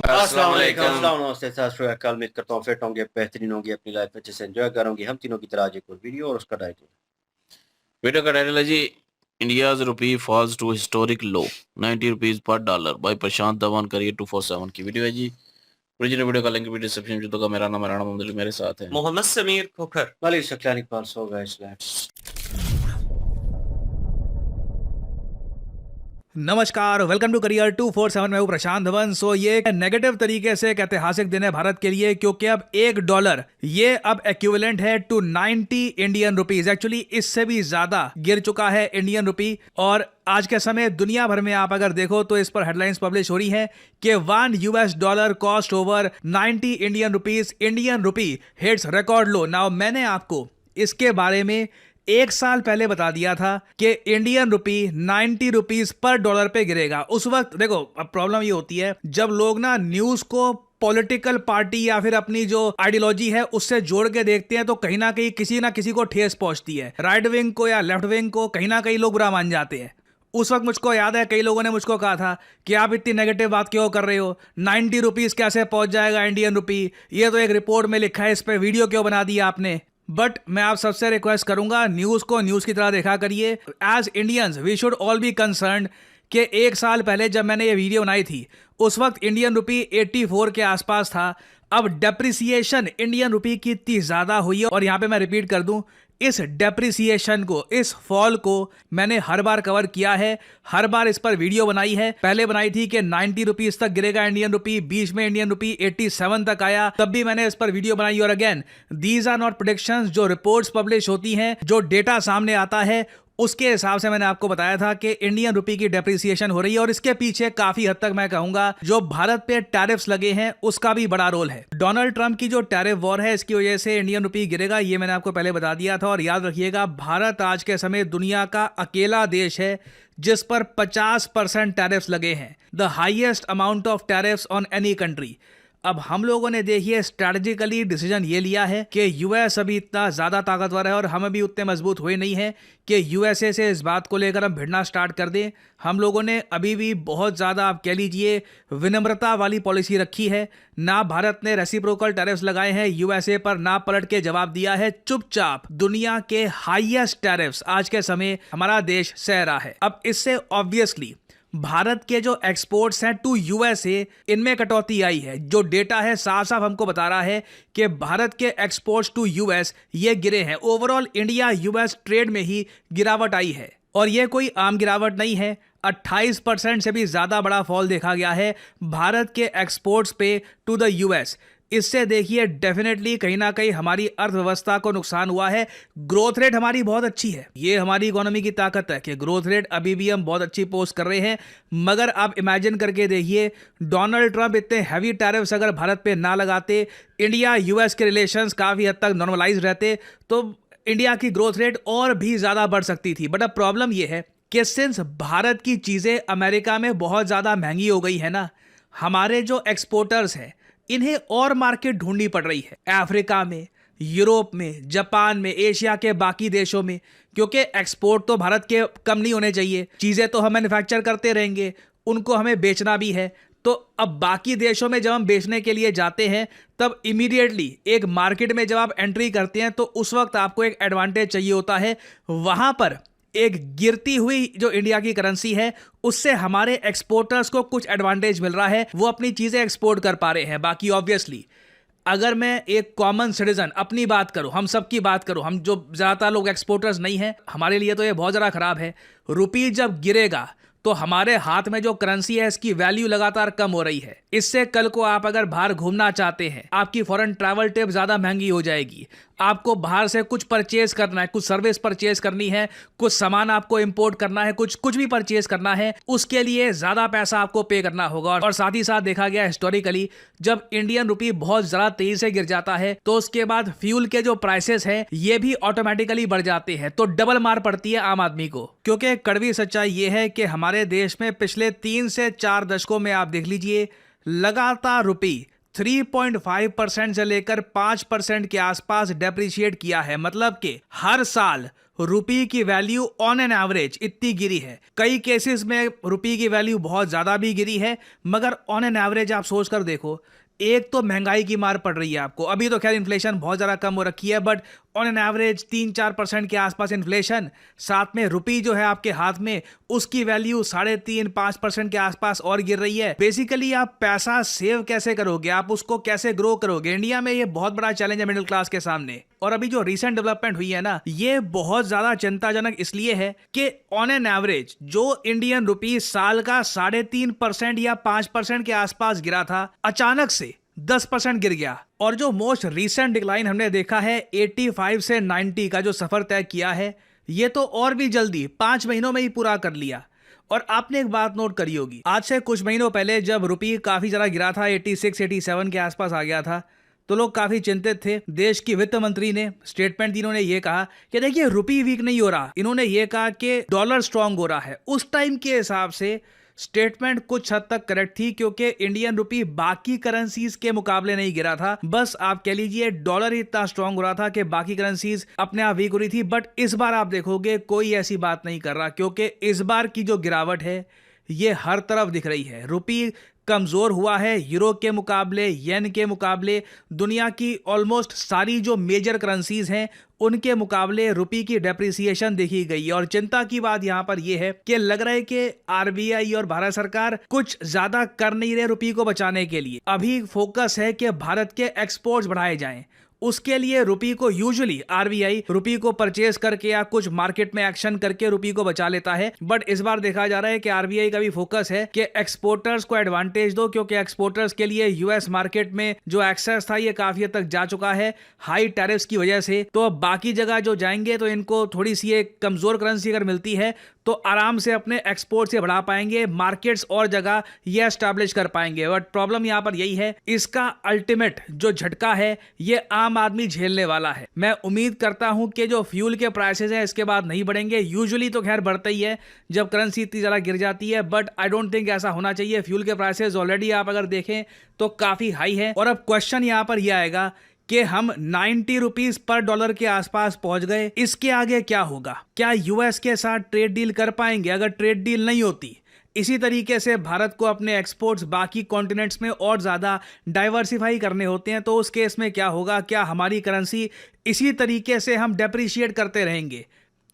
अस्सलाम वालेकुम। अस्सलाम नमस्ते सत श्री अकाल। उम्मीद करता हूँ फिट होंगे, बेहतरीन होंगे, अपनी लाइफ अच्छे से एंजॉय करोगे। हम तीनों की तरह आज एक और वीडियो और उसका टाइटल वीडियो का टाइटल है जी, India's rupee falls to historic low, 90 rupees per dollar by Prashant Dhawan करिए 247 की वीडियो है जी। ओरिजिनल वीडियो का लिंक वीडियो डिस्क्रिप्शन में होगा। मेरा नाम राणा मोहम्मद, मेरे साथ है मोहम्मद समीर खोखर। मलिक शक्लानी पास हो गए स्लैट्स। नमस्कार, वेलकम टू करियर 247। मैं हूं प्रशांत धवन। ये एक नेगेटिव तरीके से एक ऐतिहासिक दिन है भारत के लिए, क्योंकि अब $1 ये अब इक्विवेलेंट है टू 90 इंडियन रुपीज। एक्चुअली इससे भी ज्यादा गिर चुका है इंडियन रुपी। और आज के समय दुनिया भर में आप अगर देखो तो इस पर हेडलाइंस पब्लिश हो रही हैं कि $1 cost over 90 Indian rupees. Indian rupee hits record लो। नाउ मैंने आपको इसके बारे में 1 साल पहले बता दिया था कि Indian rupee 90 rupees per dollar पे गिरेगा। उस वक्त देखो, अब प्रॉब्लम ये होती है जब लोग ना न्यूज को पॉलिटिकल पार्टी या फिर अपनी जो आइडियोलॉजी है उससे जोड़ के देखते हैं, तो कहीं ना किसी को ठेस पहुंचती है। राइट विंग को या लेफ्ट विंग को कहीं ना कहीं लोग बुरा मान जाते हैं। उस वक्त मुझको याद है कई लोगों ने मुझको कहा था कि आप इतनी नेगेटिव बात क्यों कर रहे हो, 90 रुपीज कैसे पहुंच जाएगा इंडियन रुपी, ये तो एक रिपोर्ट में लिखा है, इस पर वीडियो क्यों बना दिया आपने। बट मैं आप सबसे रिक्वेस्ट करूंगा, न्यूज को न्यूज की तरह देखा करिए। As Indians we should all be concerned कि 1 साल पहले जब मैंने ये वीडियो बनाई थी उस वक्त इंडियन रुपी 84 के आसपास था। अब डेप्रिसिएशन इंडियन रुपी की इतनी ज्यादा हुई है, और यहां पे मैं रिपीट कर दूं, इस डेप्रिसिएशन को, इस फॉल को मैंने हर बार कवर किया है, हर बार इस पर वीडियो बनाई है। पहले बनाई थी कि 90 रुपीज तक गिरेगा इंडियन रुपी, बीच में इंडियन रुपी 87 तक आया, तब भी मैंने इस पर वीडियो बनाई। और again, these are not predictions. जो रिपोर्ट्स पब्लिश होती हैं, जो डेटा सामने आता है, उसके हिसाब से मैंने आपको बताया था कि इंडियन रुपी की डेप्रिसिएशन हो रही है। और इसके पीछे काफी हद तक मैं कहूंगा जो भारत पे टैरिफ्स लगे हैं उसका भी बड़ा रोल है। डोनाल्ड ट्रंप की जो टैरिफ वॉर है, इसकी वजह से इंडियन रुपी गिरेगा, ये मैंने आपको पहले बता दिया था। और याद रखिएगा, भारत आज के समय दुनिया का अकेला देश है जिस पर 50% टैरिफ्स लगे हैं, the highest amount of tariffs on any country. अब हम लोगों ने देखिए स्ट्रैटेजिकली डिसीजन ये लिया है कि यूएस अभी इतना ज्यादा ताकतवर है और हम अभी उतने मजबूत हुए नहीं हैं कि यूएसए से इस बात को लेकर हम भिड़ना स्टार्ट कर दें। हम लोगों ने अभी भी बहुत ज़्यादा, आप कह लीजिए, विनम्रता वाली पॉलिसी रखी है। ना भारत ने रेसिप्रोकल टैरिफ्स लगाए हैं यूएसए पर, ना पलट के जवाब दिया है। चुपचाप दुनिया के हाईएस्ट टैरिफ्स आज के समय हमारा देश सह रहा है। अब इससे ऑब्वियसली भारत के जो एक्सपोर्ट्स हैं टू यूएसए, इनमें कटौती आई है। जो डेटा है साफ साफ हमको बता रहा है कि भारत के एक्सपोर्ट्स टू यूएस ये गिरे हैं। ओवरऑल इंडिया यूएस ट्रेड में ही गिरावट आई है, और ये कोई आम गिरावट नहीं है। 28% से भी ज्यादा बड़ा फॉल देखा गया है भारत के एक्सपोर्ट्स पे टू द यूएस। इससे देखिए डेफिनेटली कहीं ना कहीं हमारी अर्थव्यवस्था को नुकसान हुआ है। ग्रोथ रेट हमारी बहुत अच्छी है, ये हमारी इकोनॉमी की ताकत है कि ग्रोथ रेट अभी भी हम बहुत अच्छी पोस्ट कर रहे हैं। मगर आप इमेजिन करके देखिए, डोनाल्ड ट्रंप इतने हैवी टैरिफ्स अगर भारत पे ना लगाते, इंडिया यूएस के रिलेशंस काफ़ी हद तक नॉर्मलाइज रहते, तो इंडिया की ग्रोथ रेट और भी ज़्यादा बढ़ सकती थी। बट अब प्रॉब्लम यह है कि सिंस भारत की चीज़ें अमेरिका में बहुत ज़्यादा महंगी हो गई है ना, हमारे जो एक्सपोर्टर्स हैं इन्हें और मार्केट ढूंढनी पड़ रही है, अफ्रीका में, यूरोप में, जापान में, एशिया के बाकी देशों में। क्योंकि एक्सपोर्ट तो भारत के कम नहीं होने चाहिए, चीज़ें तो हम मैन्युफैक्चर करते रहेंगे, उनको हमें बेचना भी है। तो अब बाकी देशों में जब हम बेचने के लिए जाते हैं, तब इमीडिएटली एक मार्केट में जब आप एंट्री करते हैं तो उस वक्त आपको एक एडवांटेज चाहिए होता है। वहां पर एक गिरती हुई जो इंडिया की करेंसी है, उससे हमारे एक्सपोर्टर्स को कुछ एडवांटेज मिल रहा है, वो अपनी चीजें एक्सपोर्ट कर पा रहे हैं। बाकी ऑब्वियसली अगर मैं एक कॉमन सिटीजन अपनी बात करूं, हम सबकी बात करूं, हम जो ज्यादातर लोग एक्सपोर्टर्स नहीं हैं, हमारे लिए तो ये बहुत ज़्यादा खराब है। रुपी जब गिरेगा तो हमारे हाथ में जो करेंसी है इसकी वैल्यू लगातार कम हो रही है। इससे कल को आप अगर बाहर घूमना चाहते हैं, आपकी फॉरेन ट्रैवल टिप ज़्यादा महंगी हो जाएगी। आपको बाहर से कुछ परचेज करना है, कुछ सर्विस परचेज करनी है, कुछ सामान आपको इंपोर्ट करना है, कुछ भी परचेज करना है, उसके लिए ज़्यादा पैसा आपको पे करना होगा। और साथ ही साथ देखा गया हिस्टोरिकली, जब इंडियन रुपी बहुत ज़्यादा तेजी से गिर जाता है तो उसके बाद फ्यूल के जो प्राइसेस हैं ये भी ऑटोमेटिकली बढ़ जाते हैं, तो डबल मार पड़ती है आम आदमी को। क्योंकि कड़वी सच्चाई ये है कि हमारे देश में पिछले 3 से 4 दशकों में आप देख लीजिए, लगातार रुपी 3.5% से लेकर 5% के आसपास डेप्रिशिएट किया है। मतलब कि हर साल रुपये की वैल्यू ऑन एन एवरेज इतनी गिरी है। कई केसेस में रुपये की वैल्यू बहुत ज़्यादा भी गिरी है, मगर ऑन एन एवरेज आप सोच कर देखो, एक तो महंगाई की मार पड़ रही है आपको, अभी तो खैर इन्फ्लेशन बहुत ज़्यादा कम हो रखी है, बट ऑन एन एवरेज 3-4% के आसपास इन्फ्लेशन, साथ में रुपये जो है आपके हाथ में उसकी वैल्यू 3.5-5% के आसपास और गिर रही है। बेसिकली आप पैसा सेव कैसे करोगे, आप उसको कैसे ग्रो करोगे? इंडिया में ये बहुत बड़ा चैलेंज है मिडिल क्लास के सामने। और अभी जो रिसेंट डेवलपमेंट हुई है ना, ये बहुत ज्यादा चिंताजनक इसलिए है कि ऑन एन एवरेज जो इंडियन रुपी साल का 3.5% या 5% के आसपास गिरा था, अचानक से 10% गिर गया। और जो मोस्ट रीसेंट डिक्लाइन हमने देखा है 85 से 90 का जो सफर तय किया है, ये तो और भी जल्दी 5 महीनों में ही पूरा कर लिया। और आपने एक बात नोट करी होगी, आज से कुछ महीनों पहले जब रुपये काफी ज्यादा गिरा था, 86-87 के आसपास आ गया था, तो लोग काफी चिंतित थे। देश की वित्त मंत्री ने स्टेटमेंट दी, इन्होंने ये कहा कि देखिए रुपये वीक नहीं हो रहा, इन्होंने ये कहा कि डॉलर स्ट्रांग हो रहा है। उस टाइम के हिसाब से स्टेटमेंट कुछ हद तक करेक्ट थी, क्योंकि इंडियन रुपी बाकी करेंसीज के मुकाबले नहीं गिरा था, बस आप कह लीजिए डॉलर ही इतना स्ट्रांग हो रहा था कि बाकी करेंसीज अपने आप वीक हो रही थी। बट इस बार आप देखोगे कोई ऐसी बात नहीं कर रहा, क्योंकि इस बार की जो गिरावट है ये हर तरफ दिख रही है। रुपये कमजोर हुआ है यूरो के मुकाबले, येन के मुकाबले, दुनिया की ऑलमोस्ट सारी जो मेजर करेंसीज हैं उनके मुकाबले रुपये की डेप्रिसिएशन देखी गई है। और चिंता की बात यहां पर यह है कि लग रहा है कि आरबीआई और भारत सरकार कुछ ज्यादा कर नहीं रहे रुपये को बचाने के लिए। अभी फोकस है कि भारत के एक्सपोर्ट्स बढ़ाए जाएं, उसके लिए रुपये को यूजुअली आरबीआई रुपये को परचेज करके या कुछ मार्केट में एक्शन करके रुपये को बचा लेता है। बट इस बार देखा जा रहा है कि आरबीआई का भी फोकस है कि एक्सपोर्टर्स को एडवांटेज दो, क्योंकि एक्सपोर्टर्स के लिए यूएस मार्केट में जो एक्सेस था ये काफी हद तक जा चुका है हाई टैरिफ्स की वजह से। तो बाकी जगह जो जाएंगे तो इनको थोड़ी सी एक कमजोर करेंसी अगर मिलती है तो आराम से अपने एक्सपोर्ट से बढ़ा पाएंगे, मार्केट्स और जगह ये एस्टैब्लिश कर पाएंगे। बट प्रॉब्लम यहां पर यही है, इसका अल्टीमेट जो झटका है ये आम आदमी झेलने वाला है। मैं उम्मीद करता हूं कि जो फ्यूल के प्राइसेस हैं इसके बाद नहीं बढ़ेंगे, यूजुअली तो खैर बढ़ता ही है जब करेंसी इतनी ज्यादा गिर जाती है, बट आई डोंट थिंक ऐसा होना चाहिए। फ्यूल के प्राइसेस ऑलरेडी आप अगर देखें तो काफी हाई है। और अब क्वेश्चन यहां पर यह आएगा कि हम 90 रुपीस पर डॉलर के आसपास पहुंच गए, इसके आगे क्या होगा? क्या यूएस के साथ ट्रेड डील कर पाएंगे? अगर ट्रेड डील नहीं होती, इसी तरीके से भारत को अपने एक्सपोर्ट्स बाकी कॉन्टिनेंट्स में और ज़्यादा डाइवर्सिफाई करने होते हैं, तो उस केस में क्या होगा? क्या हमारी करेंसी इसी तरीके से हम डेप्रिशिएट करते रहेंगे?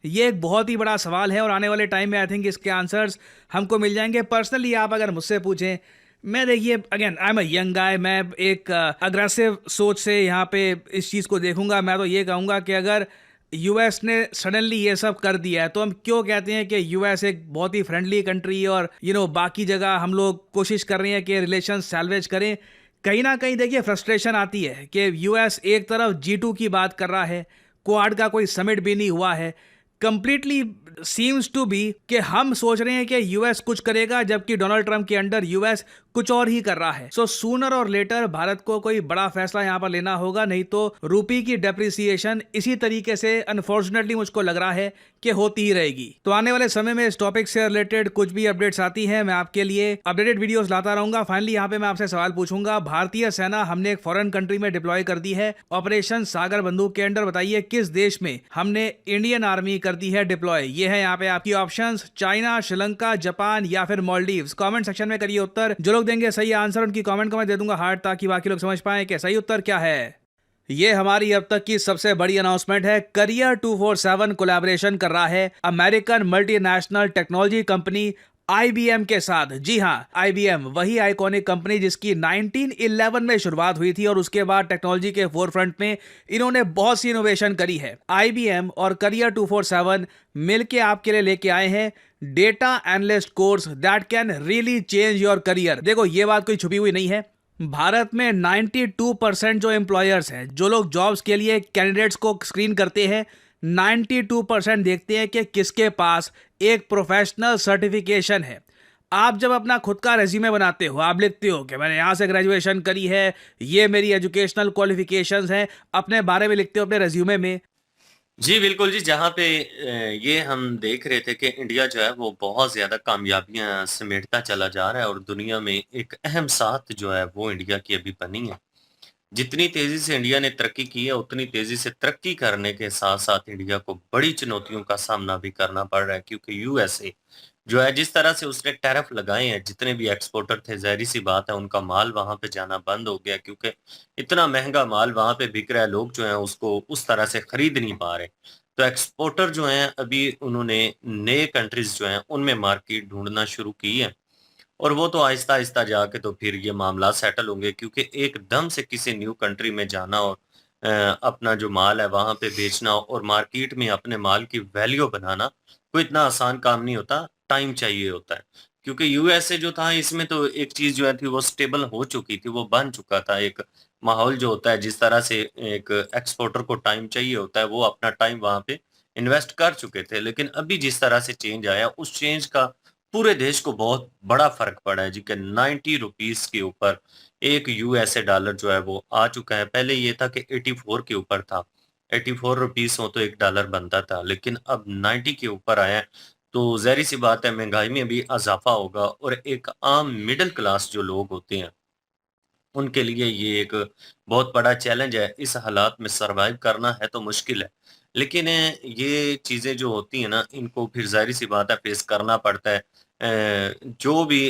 ये एक बहुत ही बड़ा सवाल है और आने वाले टाइम में आई थिंक इसके आंसर्स हमको मिल जाएंगे। पर्सनली आप अगर मुझसे पूछें, मैं देखिए again I am a young guy, मैं एक अग्रेसिव सोच से यहाँ पे इस चीज़ को देखूंगा। मैं तो ये कहूँगा कि अगर यूएस ने सडनली ये सब कर दिया है तो हम क्यों कहते हैं कि यूएस एक बहुत ही फ्रेंडली कंट्री और बाकी जगह हम लोग कोशिश कर रहे हैं कि रिलेशन सैल्वेज करें। कहीं ना कहीं देखिए फ्रस्ट्रेशन आती है कि यूएस एक तरफ G2 की बात कर रहा है, क्वाड का कोई समिट भी नहीं हुआ है, कंप्लीटली सीम्स टू बी कि हम सोच रहे हैं कि यूएस कुछ करेगा जबकि डोनाल्ड ट्रंप के अंडर यूएस कुछ और ही कर रहा है। सो सूनर और लेटर भारत को कोई बड़ा फैसला यहां पर लेना होगा, नहीं तो रुपये की डेप्रिसिएशन इसी तरीके से अनफॉर्चुनेटली मुझको लग रहा है कि होती ही रहेगी। तो आने वाले समय में इस टॉपिक से रिलेटेड कुछ भी अपडेट्स आती है मैं आपके लिए अपडेटेड वीडियोस लाता रहूंगा। फाइनली यहाँ पे मैं आपसे सवाल पूछूंगा, भारतीय सेना हमने एक फॉरेन कंट्री में डिप्लॉय कर दी है ऑपरेशन सागर बंदूक के अंडर, बताइए किस देश में हमने इंडियन आर्मी कर दी है डिप्लॉय? ये है यहाँ पे आपकी ऑप्शंस, चाइना, श्रीलंका, जापान या फिर मालदीव्स। कमेंट सेक्शन में करिए उत्तर, जो लोग देंगे सही आंसर उनकी कमेंट को मैं दे दूंगा हार्ट, ताकि बाकी लोग समझ पाए कि सही उत्तर क्या है। ये हमारी अब तक की सबसे बड़ी अनाउंसमेंट है। करियर 247 कोलैबोरेशन कर रहा है American multinational technology company IBM के साथ। जी हाँ, IBM वही आइकॉनिक कंपनी जिसकी 1911 में शुरुआत हुई थी और उसके बाद टेक्नोलॉजी के फोरफ्रंट में इन्होंने बहुत सी इनोवेशन करी है। IBM और करियर 247 मिलके आपके लिए लेके आए हैं data analyst course that can really change your career. देखो ये बात कोई छुपी हुई नहीं है, भारत में 92% जो एम्प्लॉयर्स हैं, जो लोग जॉब्स के लिए कैंडिडेट्स को स्क्रीन करते हैं, 92% देखते हैं कि किसके पास एक प्रोफेशनल सर्टिफिकेशन है। आप जब अपना खुद का रेज्यूमे बनाते हो, आप लिखते हो कि मैंने यहाँ से ग्रेजुएशन करी है, ये मेरी एजुकेशनल क्वालिफिकेशंस हैं, अपने बारे में लिखते हो अपने रेज्यूमे में। जी बिल्कुल जी, जहाँ पे ये हम देख रहे थे कि इंडिया जो है वो बहुत ज़्यादा कामयाबियां समेटता चला जा रहा है और दुनिया में एक अहम साख जो है वो इंडिया की अभी बनी है। जितनी तेजी से इंडिया ने तरक्की की है, उतनी तेजी से तरक्की करने के साथ-साथ इंडिया को बड़ी चुनौतियों का सामना भी करना पड़ रहा है, क्योंकि यूएसए जो है जिस तरह से उसने टैरिफ लगाए हैं, जितने भी एक्सपोर्टर थे, ज़ाहिर-सी बात है उनका माल वहाँ पे जाना बंद हो गया, क्योंकि इतना महँगा माल वहाँ पे बिक रहा है, लोग जो हैं उसको उस तरह से खरीद नहीं पा रहे। तो एक्सपोर्टर जो हैं अभी उन्होंने नए कंट्रीज़ जो हैं उनमें मार्केट ढूँढना शुरू की है। और वो तो आहिस्ता-आहिस्ता जाके तो फिर ये मामला सेटल होंगे, क्योंकि एकदम से किसी न्यू कंट्री में जाना और अपना जो माल है वहाँ पे बेचना और मार्केट में अपने माल की वैल्यू बनाना, कोई इतना आसान काम नहीं होता, टाइम चाहिए होता है। क्योंकि यूएसए जो था इसमें तो एक चीज़ जो है थी वो स्टेबल हो चुकी थी, वो बन चुका था एक माहौल जो होता है, जिस तरह से एक एक्सपोर्टर को टाइम चाहिए होता है, वो अपना टाइम वहाँ पे इन्वेस्ट कर चुके थे। लेकिन अभी जिस तरह से चेंज आया, उस चेंज का पूरे देश को बहुत बड़ा फ़र्क पड़ा है जी, कि 90 रुपीज़ के ऊपर 1 यूएसए डॉलर जो है वो आ चुका है। पहले ये था कि 84 के ऊपर था। 84 रुपीज़ हो तो 1 डॉलर बनता था, लेकिन अब 90 के ऊपर आया है, तो ज़ाहिर-सी बात है महँगाई में भी इज़ाफ़ा होगा और एक आम मिडल क्लास जो लोग होते हैं, उनके लिए ये एक बहुत बड़ा चैलेंज है। इस हालात में सर्वाइव करना है तो मुश्किल है। लेकिन ये चीज़ें जो होती हैं ना, इनको फिर ज़ाहिर-सी बात है फेस करना पड़ता है। जो भी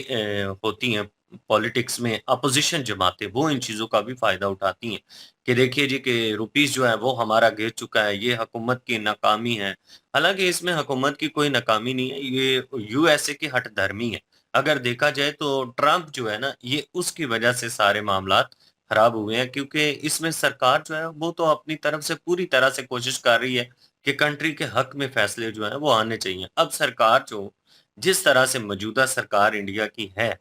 होती हैं पॉलिटिक्स में अपोज़िशन जमातें, वो इन चीज़ों का भी फ़ायदा उठाती हैं कि देखिए जी कि रुपीज़ जो है वो हमारा गिर चुका है, ये हुकूमत की नाकामी है। हालाँकि इसमें हुकूमत की कोई नाकामी नहीं है, ये यूएसए की हठधर्मी है। अगर देखा जाए तो ट्रम्प जो है ना, ये उसकी वजह से सारे मामलात खराब हुए हैं, क्योंकि इसमें सरकार जो है वो तो अपनी तरफ से पूरी तरह से कोशिश कर रही है कि कंट्री के हक में फैसले जो हैं वो आने चाहिए। अब सरकार जो जिस तरह से मौजूदा सरकार इंडिया की है,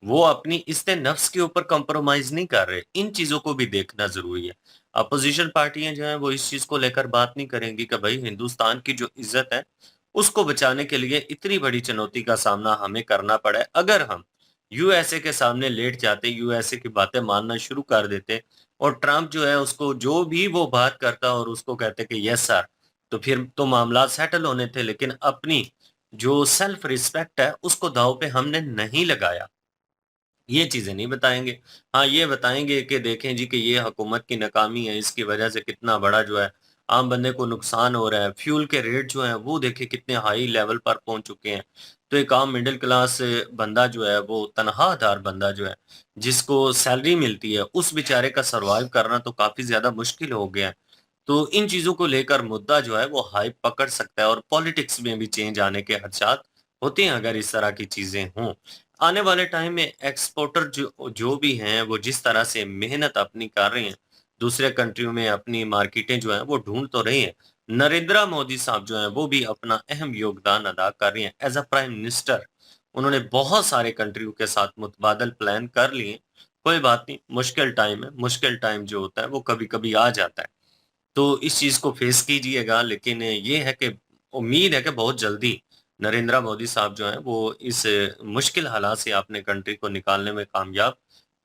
वो अपनी इज़्ज़त-ए-नफ्स के ऊपर कॉम्प्रोमाइज़ नहीं कर रहे। इन चीज़ों को भी देखना ज़रूरी है। अपोज़िशन पार्टियाँ जो हैं वो इस चीज़ को लेकर बात नहीं करेंगी कि भई हिंदुस्तान की जो इज़्ज़त है, उसको बचाने के लिए इतनी बड़ी चुनौती का सामना हमें करना पड़ा है। अगर हम यूएसए के सामने लेट जाते, यूएसए की बातें मानना शुरू कर देते और ट्रम्प जो है उसको जो भी वो बात करता और उसको कहते कि यस सर, तो फिर तो मामला सेटल होने थे। लेकिन अपनी जो सेल्फ रिस्पेक्ट है, उसको दाँव पे हमने नहीं लगाया। ये चीज़ें नहीं बताएँगे। हाँ, ये बताएँगे कि देखें जी कि ये हुकूमत की नाकामी है, इसकी वजह से कितना बड़ा जो है आम बंदे को नुकसान हो रहा है। फ्यूल के रेट जो हैं वो देखिए कितने हाई लेवल पर पहुँच चुके हैं। तो एक आम मिडल क्लास बंदा जो है वो तनख़्वाहदार बंदा जो है, जिसको सैलरी मिलती है, उस बेचारे का सर्वाइव करना तो काफ़ी ज़्यादा मुश्किल हो गया है। तो इन चीज़ों को लेकर मुद्दा जो है वो हाइप पकड़ सकता है और पॉलिटिक्स में भी चेंज आने के खदशात होते हैं अगर इस तरह की चीज़ें हों। आने वाले टाइम में एक्सपोर्टर जो जो भी हैं वो जिस तरह से मेहनत अपनी कर रहे हैं, दूसरे कंट्रियों में अपनी मार्केटें जो हैं वो ढूँढ तो रहे हैं। नरेंद्र मोदी साहब जो हैं वो भी अपना अहम योगदान अदा कर रहे हैं एज़ अ प्राइम मिनिस्टर। उन्होंने बहुत सारे कंट्रियों के साथ मुतबादल प्लान कर लिए हैं। कोई बात नहीं, मुश्किल टाइम है, मुश्किल टाइम जो होता है वो कभी-कभी आ जाता है। तो इस चीज़ को फेस कीजिएगा, लेकिन ये है कि उम्मीद है कि बहुत जल्दी नरेंद्र मोदी साहब जो हैं वो इस मुश्किल हालात से अपने कंट्री को निकालने में कामयाब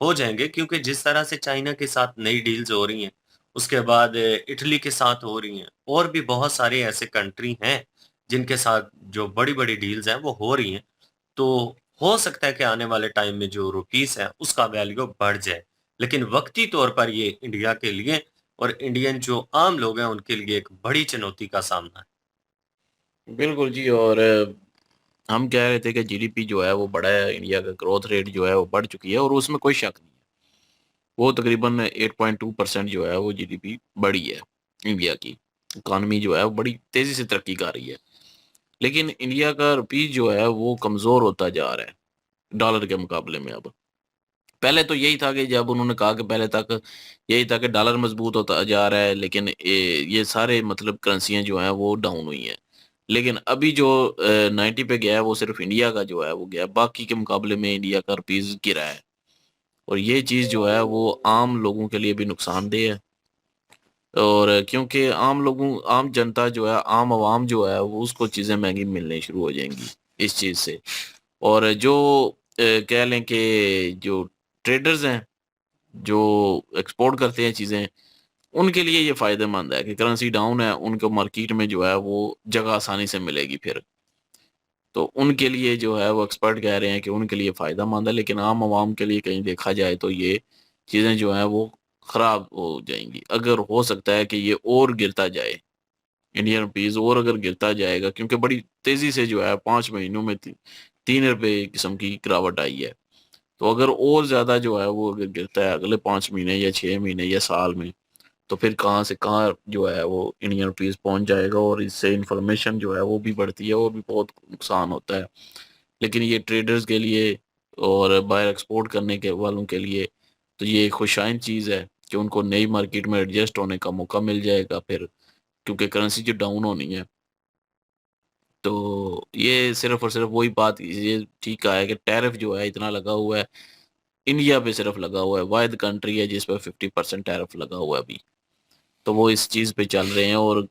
हो जाएँगे, क्योंकि जिस तरह से चाइना के साथ नई डील्स हो रही हैं, उसके बाद इटली के साथ हो रही हैं और भी बहुत सारे ऐसे कंट्री हैं जिनके साथ जो बड़ी-बड़ी डील्स हैं वो हो रही हैं। तो हो सकता है कि आने वाले टाइम में जो रुपीस है उसका वैल्यू बढ़ जाए। लेकिन वक़्ती तौर पर ये इंडिया के लिए और इंडियन जो आम लोग हैं उनके लिए एक बड़ी चुनौती का सामना है। बिल्कुल जी। और हम कह रहे थे कि जीडीपी जो है वो बढ़ा है, इंडिया का ग्रोथ रेट जो है वो बढ़ चुकी है और उसमें कोई शक नहीं है। वो तकरीबन 8.2% जो है वो जीडीपी बढ़ी है इंडिया की। इकॉनमी जो है वो बड़ी तेज़ी से तरक्की कर रही है। लेकिन इंडिया का रुपीज़ जो है वो कमज़ोर होता जा रहा है, डॉलर के मुकाबले में अब। पहले तो यही था कि जब उन्होंने कहा कि पहले तक यही था कि डॉलर मज़बूत होता जा रहा है, लेकिन ये सारे मतलब करेंसियाँ जो हैं वो डाउन हुई हैं। लेकिन अभी जो 90 पे गया है वो सिर्फ़ इंडिया का जो है वो गया है, बाकी के मुकाबले में इंडिया का रुपीज़ गिरा है। और ये चीज़ जो है वो आम लोगों के लिए भी नुकसानदेह है। और क्योंकि आम जनता जो है, आम आवाम जो है वो उसको चीज़ें महँगी मिलनी शुरू हो जाएँगी इस चीज़ से। और जो कह लें कि जो ट्रेडर्स हैं, जो एक्सपोर्ट करते हैं चीज़ें, उनके लिए ये फ़ायदेमंद है कि करेंसी डाउन है, उनको मार्केट में जो है वो जगह आसानी से मिलेगी फिर। तो उनके लिए जो है वो एक्सपर्ट कह रहे हैं कि उनके लिए फ़ायदेमंद है, लेकिन आम आवाम के लिए कहीं देखा जाए तो ये चीज़ें जो हैं वो खराब हो जाएंगी। अगर हो सकता है कि ये और गिरता जाए, इंडियन रुपीज और अगर गिरता जाएगा, क्योंकि बड़ी तेजी से जो है 5 महीनों में 3 रुपए किस्म की गिरावट आई है। तो अगर और ज्यादा जो है वो अगर गिरता है अगले 5 महीने या 6 महीने या साल में, तो फिर कहाँ से कहाँ जो है वो इंडियन रुपीज पहुंच जाएगा, और इससे इंफॉर्मेशन जो है वो भी बढ़ती है और भी बहुत नुकसान होता है। लेकिन ये ट्रेडर्स के लिए और बाहर एक्सपोर्ट करने के वालों के लिए तो ये एक खुशाइन चीज़ है कि उनको नई मार्केट में एडजस्ट होने का मौका मिल जाएगा फिर, क्योंकि करेंसी जो डाउन होनी है। तो ये सिर्फ और सिर्फ वही बात ये ठीक कहा है कि टैरिफ जो है इतना लगा हुआ है, इंडिया पे सिर्फ लगा हुआ है, वाहिद कंट्री है जिस पर 50% टैरिफ लगा हुआ है अभी। तो वो इस चीज़ पे चल रहे हैं, और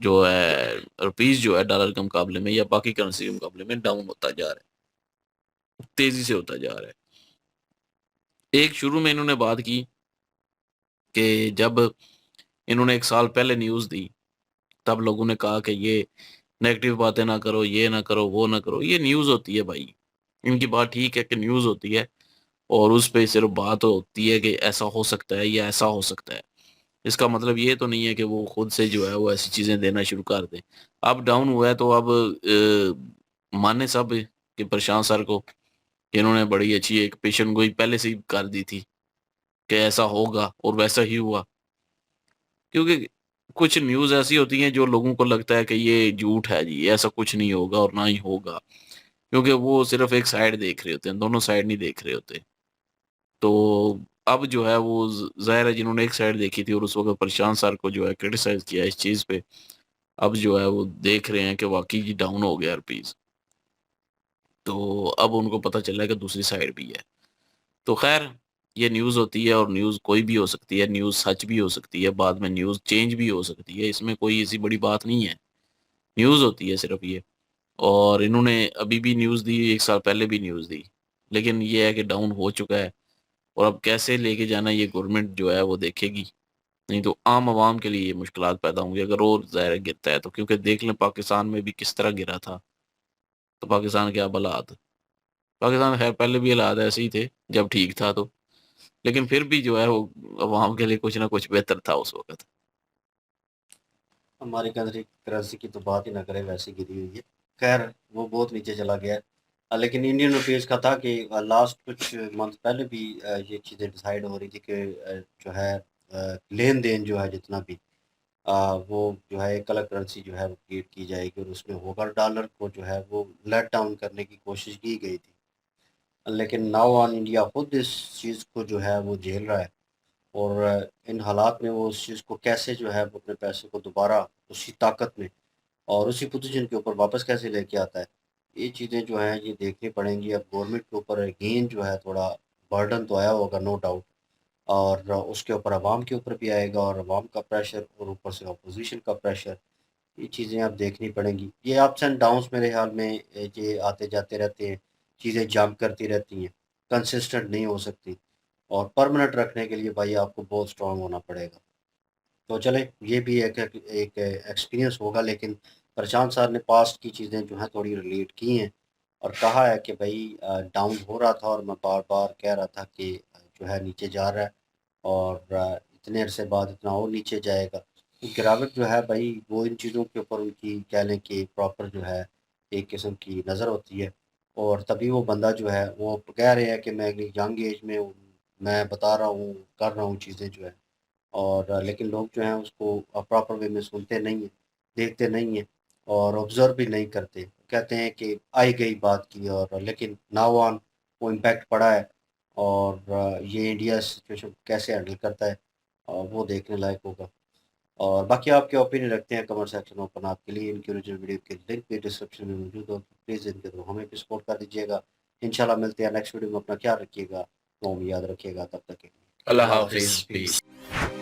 जो है रुपीज जो है डॉलर के मुकाबले में या बाकी करेंसी के मुकाबले में डाउन होता जा रहा है, तेजी से होता जा रहा है। एक शुरू में इन्होंने बात की कि जब इन्होंने 1 साल पहले न्यूज़ दी, तब लोगों ने कहा कि ये नेगेटिव बातें ना करो, ये ना करो, वो ना करो। ये न्यूज़ होती है भाई, इनकी बात ठीक है कि न्यूज़ होती है और उस पे सिर्फ बात होती है कि ऐसा हो सकता है या ऐसा हो सकता है। इसका मतलब ये तो नहीं है कि वो खुद से जो है वो ऐसी चीज़ें देना शुरू कर दें। अब डाउन हुआ है तो अब माने सब कि प्रशांत सर को, कि इन्होंने बड़ी अच्छी एक पेशन गोई पहले से ही कर दी थी कि ऐसा होगा, और वैसा ही हुआ। क्योंकि कुछ न्यूज़ ऐसी होती हैं जो लोगों को लगता है कि ये झूठ है जी, ऐसा कुछ नहीं होगा और ना ही होगा, क्योंकि वो सिर्फ एक साइड देख रहे होते हैं, दोनों साइड नहीं देख रहे होते। तो अब जो है वो ज़ाहिर है जिन्होंने एक साइड देखी थी और उस वक़्त प्रशांत सर को जो है क्रिटिसाइज़ किया इस चीज़ पे, अब जो है वो देख रहे हैं कि वाक़ई जी डाउन हो गया रुपीज़। तो अब उनको पता चला है कि दूसरी साइड भी है। तो ख़ैर, ये न्यूज़ होती है और न्यूज़ कोई भी हो सकती है, न्यूज़ सच भी हो सकती है, बाद में न्यूज़ चेंज भी हो सकती है, इसमें कोई ऐसी बड़ी बात नहीं है। न्यूज़ होती है सिर्फ़ ये। और इन्होंने अभी भी न्यूज़ दी, 1 साल पहले भी न्यूज़ दी। लेकिन ये है कि डाउन हो चुका है, और अब कैसे लेके जाना ये गवर्नमेंट जो है वो देखेगी। नहीं तो आम आवाम के लिए ये मुश्किलात पैदा होंगी अगर और ज़्यादा गिरता है तो, क्योंकि देख लें पाकिस्तान में भी किस तरह गिरा था, तो पाकिस्तान के अब हालात। पाकिस्तान खैर पहले भी हालात ऐसे ही थे जब ठीक था तो, लेकिन फिर भी जो है वो अवाम के लिए कुछ ना कुछ बेहतर था उस वक़्त। हमारी कंट्री करेंसी की तो बात ही ना करें, वैसे गिरी हुई है। खैर वो बहुत नीचे चला गया है। लेकिन इंडियन रुपीज़ का था कि लास्ट कुछ मंथ पहले भी ये चीज़ें डिसाइड हो रही थी कि जो है लेन देन जो है जितना भी वो जो है एक अलग करेंसी जो है वो क्रिएट की जाएगी और उसमें होगा। डॉलर को जो है वो लेट डाउन करने की कोशिश की गई थी, लेकिन नाउ ऑन इंडिया खुद इस चीज़ को जो है वो झेल रहा है। और इन हालात में वो उस चीज़ को कैसे जो है वो अपने पैसे को दोबारा उसी ताकत में और उसी पोजीशन के ऊपर वापस कैसे लेके आता है, ये चीज़ें जो हैं ये देखनी पड़ेंगी। अब गवर्नमेंट के ऊपर अगेन जो है थोड़ा बर्डन तो आया होगा, नो डाउट, और उसके ऊपर अवाम के ऊपर भी आएगा, और अवाम का प्रेशर और ऊपर से अपोजिशन का प्रेशर, ये चीज़ें अब देखनी पड़ेंगी। ये अप्स एंड डाउन्स मेरे ख्याल में ये आते जाते रहते हैं, चीज़ें जंप करती रहती हैं, कंसिस्टेंट नहीं हो सकती, और परमानेंट रखने के लिए भाई आपको बहुत स्ट्रॉन्ग होना पड़ेगा। तो चलें, ये भी एक एक्सपीरियंस होगा, लेकिन प्रशांत सर ने पास्ट की चीज़ें जो हैं थोड़ी रिलेट की हैं और कहा है कि भाई डाउन हो रहा था और मैं बार-बार कह रहा था कि जो है नीचे जा रहा है, और इतने अरसे बाद इतना और नीचे जाएगा। तो गिरावट जो है भाई वो इन चीज़ों के ऊपर उनकी कह लें कि प्रॉपर जो है एक किस्म की नज़र होती है, और तभी वो बंदा जो है वो कह रहे हैं कि मैं एक यंग एज में हूँ, मैं बता रहा हूँ, कर रहा हूँ चीज़ें जो है, और लेकिन लोग जो हैं उसको प्रॉपर वे में सुनते नहीं हैं, देखते नहीं हैं, और ऑब्ज़र्व भी नहीं करते। कहते हैं कि आई गई बात की, और लेकिन नाउ ऑन वो इम्पैक्ट पड़ा है, और ये इंडिया सिचुएशन कैसे हैंडल करता है वो देखने लायक होगा। और बाकी आप क्या ओपिनियन रखते हैं कमेंट सेक्शन ओपन आपके लिए। इनकी ओरिजिनल वीडियो के लिंक भी डिस्क्रिप्शन में मौजूद हो, तो प्लीज़ इनके थ्रू हमें भी सपोर्ट कर दीजिएगा। इंशाल्लाह मिलते हैं नेक्स्ट वीडियो में। अपना ख्याल रखिएगा, दुआ में याद रखिएगा। तब तक के लिए अल्लाह अल्लाह हाफिज़, हाफ़िज़, पीस। पीस।